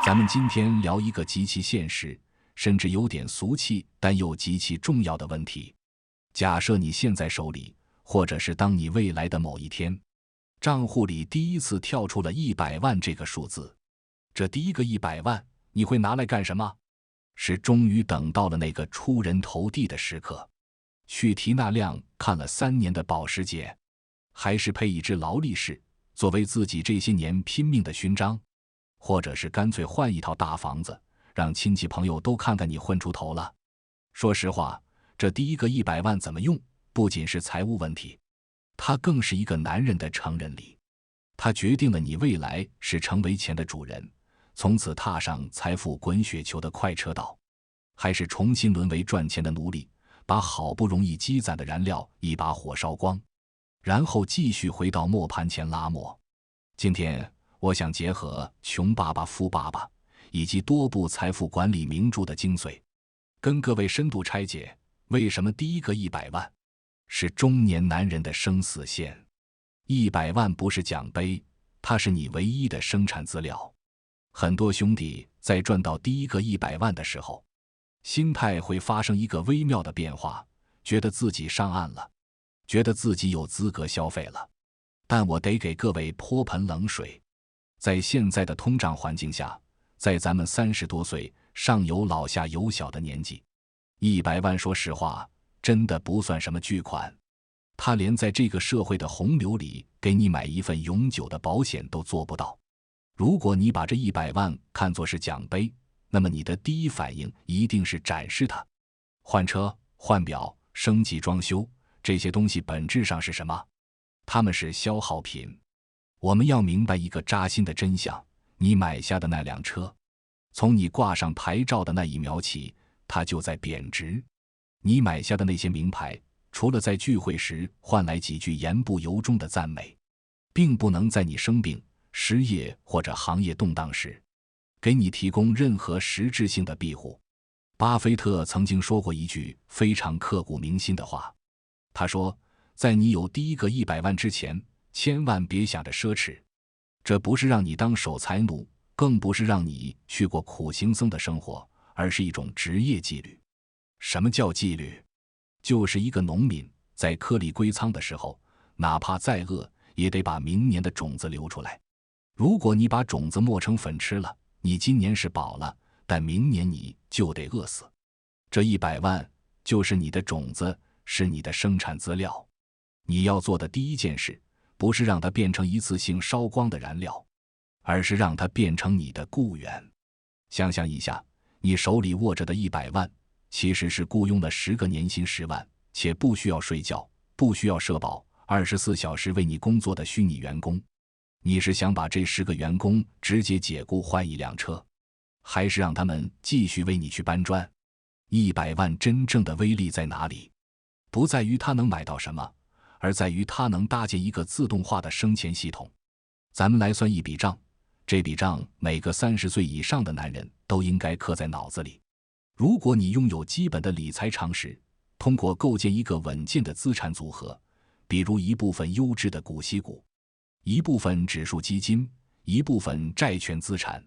咱们今天聊一个极其现实，甚至有点俗气，但又极其重要的问题。假设你现在手里，或者是当你未来的某一天，账户里第一次跳出了100万这个数字，这第一个100万，你会拿来干什么？是终于等到了那个出人头地的时刻，去提纳亮看了3年的保时捷，还是配一只劳力士，作为自己这些年拼命的勋章？或者是干脆换一套大房子，让亲戚朋友都看看你混出头了？说实话，这第一个100万怎么用，不仅是财务问题，它更是一个男人的成人礼。它决定了你未来是成为钱的主人，从此踏上财富滚雪球的快车道，还是重新沦为赚钱的奴隶，把好不容易积攒的燃料一把火烧光，然后继续回到磨盘前拉磨。今天我想结合《穷爸爸富爸爸》以及多部财富管理名著的精髓，跟各位深度拆解为什么第一个100万是中年男人的生死线。100万不是奖杯，它是你唯一的生产资料。很多兄弟在赚到第一个100万的时候，心态会发生一个微妙的变化，觉得自己上岸了，觉得自己有资格消费了。但我得给各位泼盆冷水，在现在的通胀环境下，在咱们30多岁上有老下有小的年纪，100万说实话真的不算什么巨款，他连在这个社会的洪流里给你买一份永久的保险都做不到。如果你把这100万看作是奖杯，那么你的第一反应一定是展示它。换车、换表、升级装修，这些东西本质上是什么？它们是消耗品。我们要明白一个扎心的真相，你买下的那辆车，从你挂上牌照的那一秒起，它就在贬值。你买下的那些名牌，除了在聚会时换来几句言不由衷的赞美，并不能在你生病、失业或者行业动荡时，给你提供任何实质性的庇护。巴菲特曾经说过一句非常刻骨铭心的话，他说，在你有第一个100万之前，千万别想着奢侈。这不是让你当守财奴，更不是让你去过苦行僧的生活，而是一种职业纪律。什么叫纪律？就是一个农民在颗粒归仓的时候，哪怕再饿，也得把明年的种子留出来。如果你把种子磨成粉吃了，你今年是饱了，但明年你就得饿死。这100万就是你的种子，是你的生产资料。你要做的第一件事，不是让它变成一次性烧光的燃料，而是让它变成你的雇员。想象一下，你手里握着的100万，其实是雇佣了10个年薪10万，且不需要睡觉，不需要社保，24小时为你工作的虚拟员工。你是想把这10个员工直接解雇换一辆车，还是让他们继续为你去搬砖？100万真正的威力在哪里？不在于它能买到什么，而在于它能搭建一个自动化的生钱系统。咱们来算一笔账，这笔账每个30岁以上的男人都应该刻在脑子里。如果你拥有基本的理财常识，通过构建一个稳健的资产组合，比如一部分优质的股息股，一部分指数基金，一部分债券资产，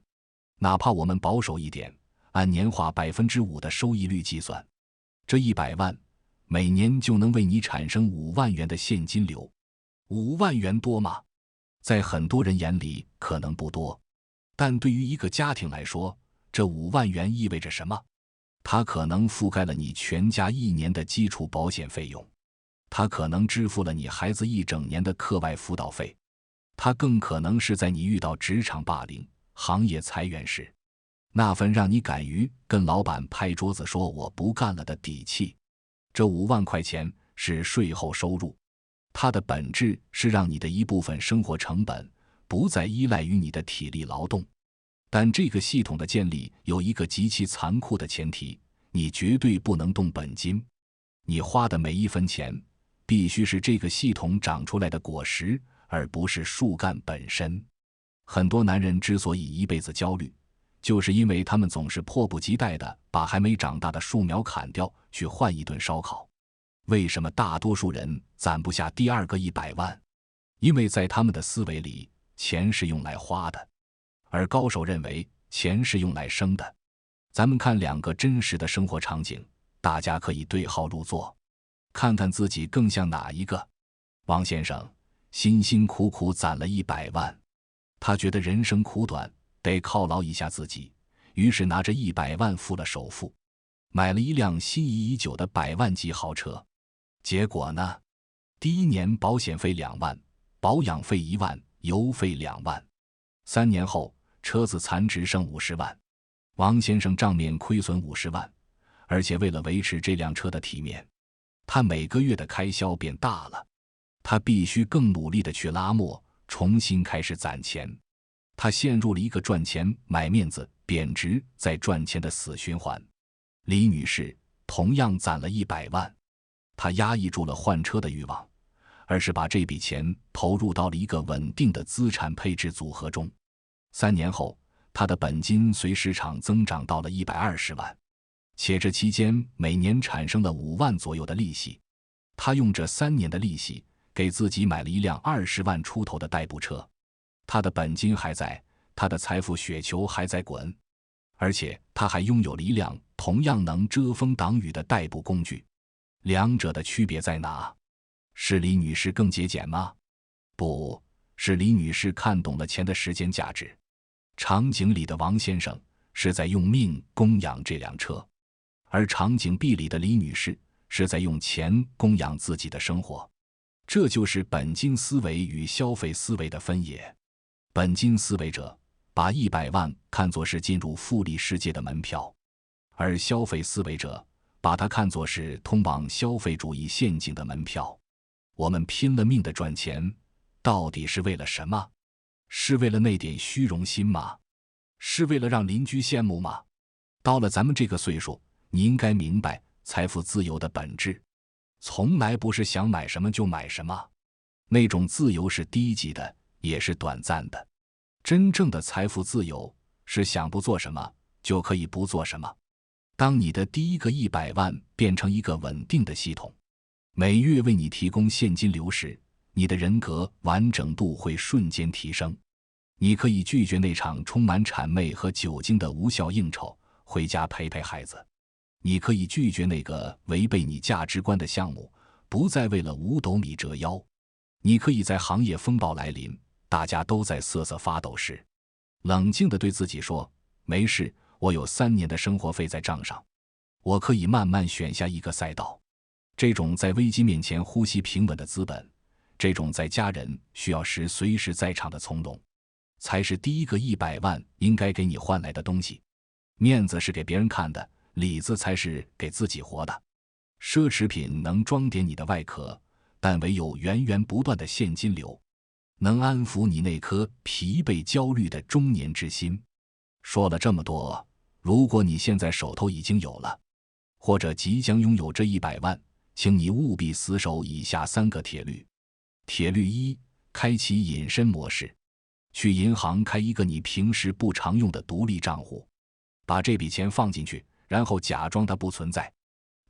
哪怕我们保守一点，按年化5%的收益率计算，这100万每年就能为你产生5万元的现金流。5万元多吗？在很多人眼里可能不多，但对于一个家庭来说，这5万元意味着什么？它可能覆盖了你全家1年的基础保险费用，它可能支付了你孩子1整年的课外辅导费，它更可能是在你遇到职场霸凌、行业裁员时，那份让你敢于跟老板拍桌子说我不干了的底气。这5万块钱是税后收入，它的本质是让你的一部分生活成本不再依赖于你的体力劳动。但这个系统的建立有一个极其残酷的前提，你绝对不能动本金。你花的每一分钱必须是这个系统长出来的果实，而不是树干本身。很多男人之所以一辈子焦虑，就是因为他们总是迫不及待地把还没长大的树苗砍掉，去换一顿烧烤。为什么大多数人攒不下第二个100万？因为在他们的思维里，钱是用来花的，而高手认为钱是用来生的。咱们看2个真实的生活场景，大家可以对号入座，看看自己更像哪一个。王先生辛辛苦苦攒了100万，他觉得人生苦短，得犒劳一下自己，于是拿着100万付了首付，买了一辆心仪已久的100万级豪车。结果呢？第1年保险费2万，保养费1万，油费2万。3年后，车子残值剩50万，王先生账面亏损50万，而且为了维持这辆车的体面，他每个月的开销变大了。他必须更努力地去拉磨，重新开始攒钱。他陷入了一个赚钱、买面子、贬值、再赚钱的死循环。李女士同样攒了100万，她压抑住了换车的欲望，而是把这笔钱投入到了一个稳定的资产配置组合中。3年后，她的本金随市场增长到了120万，且这期间每年产生了5万左右的利息。她用这3年的利息给自己买了一辆20万出头的代步车。他的本金还在，他的财富雪球还在滚，而且他还拥有了一辆同样能遮风挡雨的代步工具。两者的区别在哪？是李女士更节俭吗？不，是李女士看懂了钱的时间价值。场景里的王先生是在用命供养这辆车，而场景 B 里的李女士是在用钱供养自己的生活。这就是本金思维与消费思维的分野。本金思维者把100万看作是进入复利世界的门票，而消费思维者把它看作是通往消费主义陷阱的门票。我们拼了命的赚钱，到底是为了什么？是为了那点虚荣心吗？是为了让邻居羡慕吗？到了咱们这个岁数，你应该明白财富自由的本质。从来不是想买什么就买什么，那种自由是低级的，也是短暂的。真正的财富自由是想不做什么就可以不做什么。当你的第一个100万变成一个稳定的系统，每月为你提供现金流时，你的人格完整度会瞬间提升。你可以拒绝那场充满谄媚和酒精的无效应酬，回家陪陪孩子。你可以拒绝那个违背你价值观的项目，不再为了5斗米折腰。你可以在行业风暴来临，大家都在瑟瑟发抖时，冷静地对自己说，没事，我有3年的生活费在账上，我可以慢慢选下一个赛道。这种在危机面前呼吸平稳的资本，这种在家人需要时随时在场的从容，才是第一个100万应该给你换来的东西。面子是给别人看的，里子才是给自己活的。奢侈品能装点你的外壳，但唯有源源不断的现金流，能安抚你那颗疲惫焦虑的中年之心。说了这么多，如果你现在手头已经有了，或者即将拥有这100万，请你务必死守以下3个铁律。铁律1：开启隐身模式。去银行开一个你平时不常用的独立账户，把这笔钱放进去，然后假装它不存在。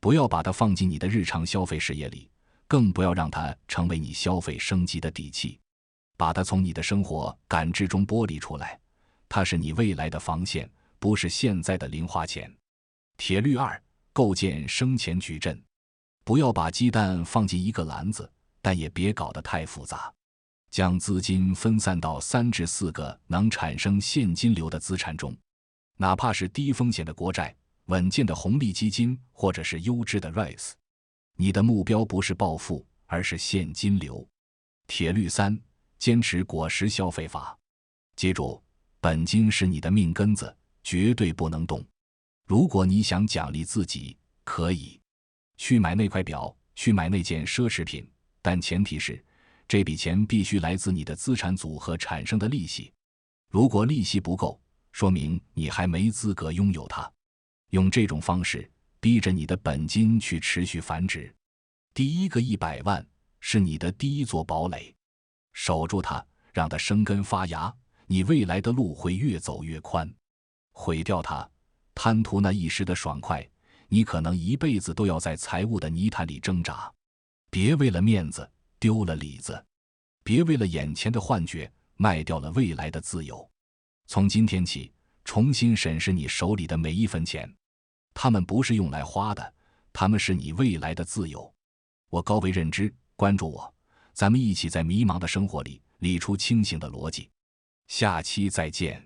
不要把它放进你的日常消费视野里，更不要让它成为你消费升级的底气。把它从你的生活感知中剥离出来，它是你未来的防线，不是现在的零花钱。铁律2：构建生钱矩阵。不要把鸡蛋放进一个篮子，但也别搞得太复杂。将资金分散到3至4个能产生现金流的资产中，哪怕是低风险的国债、稳健的红利基金，或者是优质的 REITs。你的目标不是暴富，而是现金流。铁律3：坚持果实消费法。记住，本金是你的命根子，绝对不能动。如果你想奖励自己，可以去买那块表，去买那件奢侈品，但前提是这笔钱必须来自你的资产组合产生的利息。如果利息不够，说明你还没资格拥有它。用这种方式逼着你的本金去持续繁殖。第一个100万是你的第一座堡垒，守住它，让它生根发芽，你未来的路会越走越宽。毁掉它，贪图那一时的爽快，你可能一辈子都要在财务的泥潭里挣扎。别为了面子丢了里子，别为了眼前的幻觉卖掉了未来的自由。从今天起，重新审视你手里的每一分钱，它们不是用来花的，它们是你未来的自由。我高维认知，关注我，咱们一起在迷茫的生活里理出清醒的逻辑。下期再见。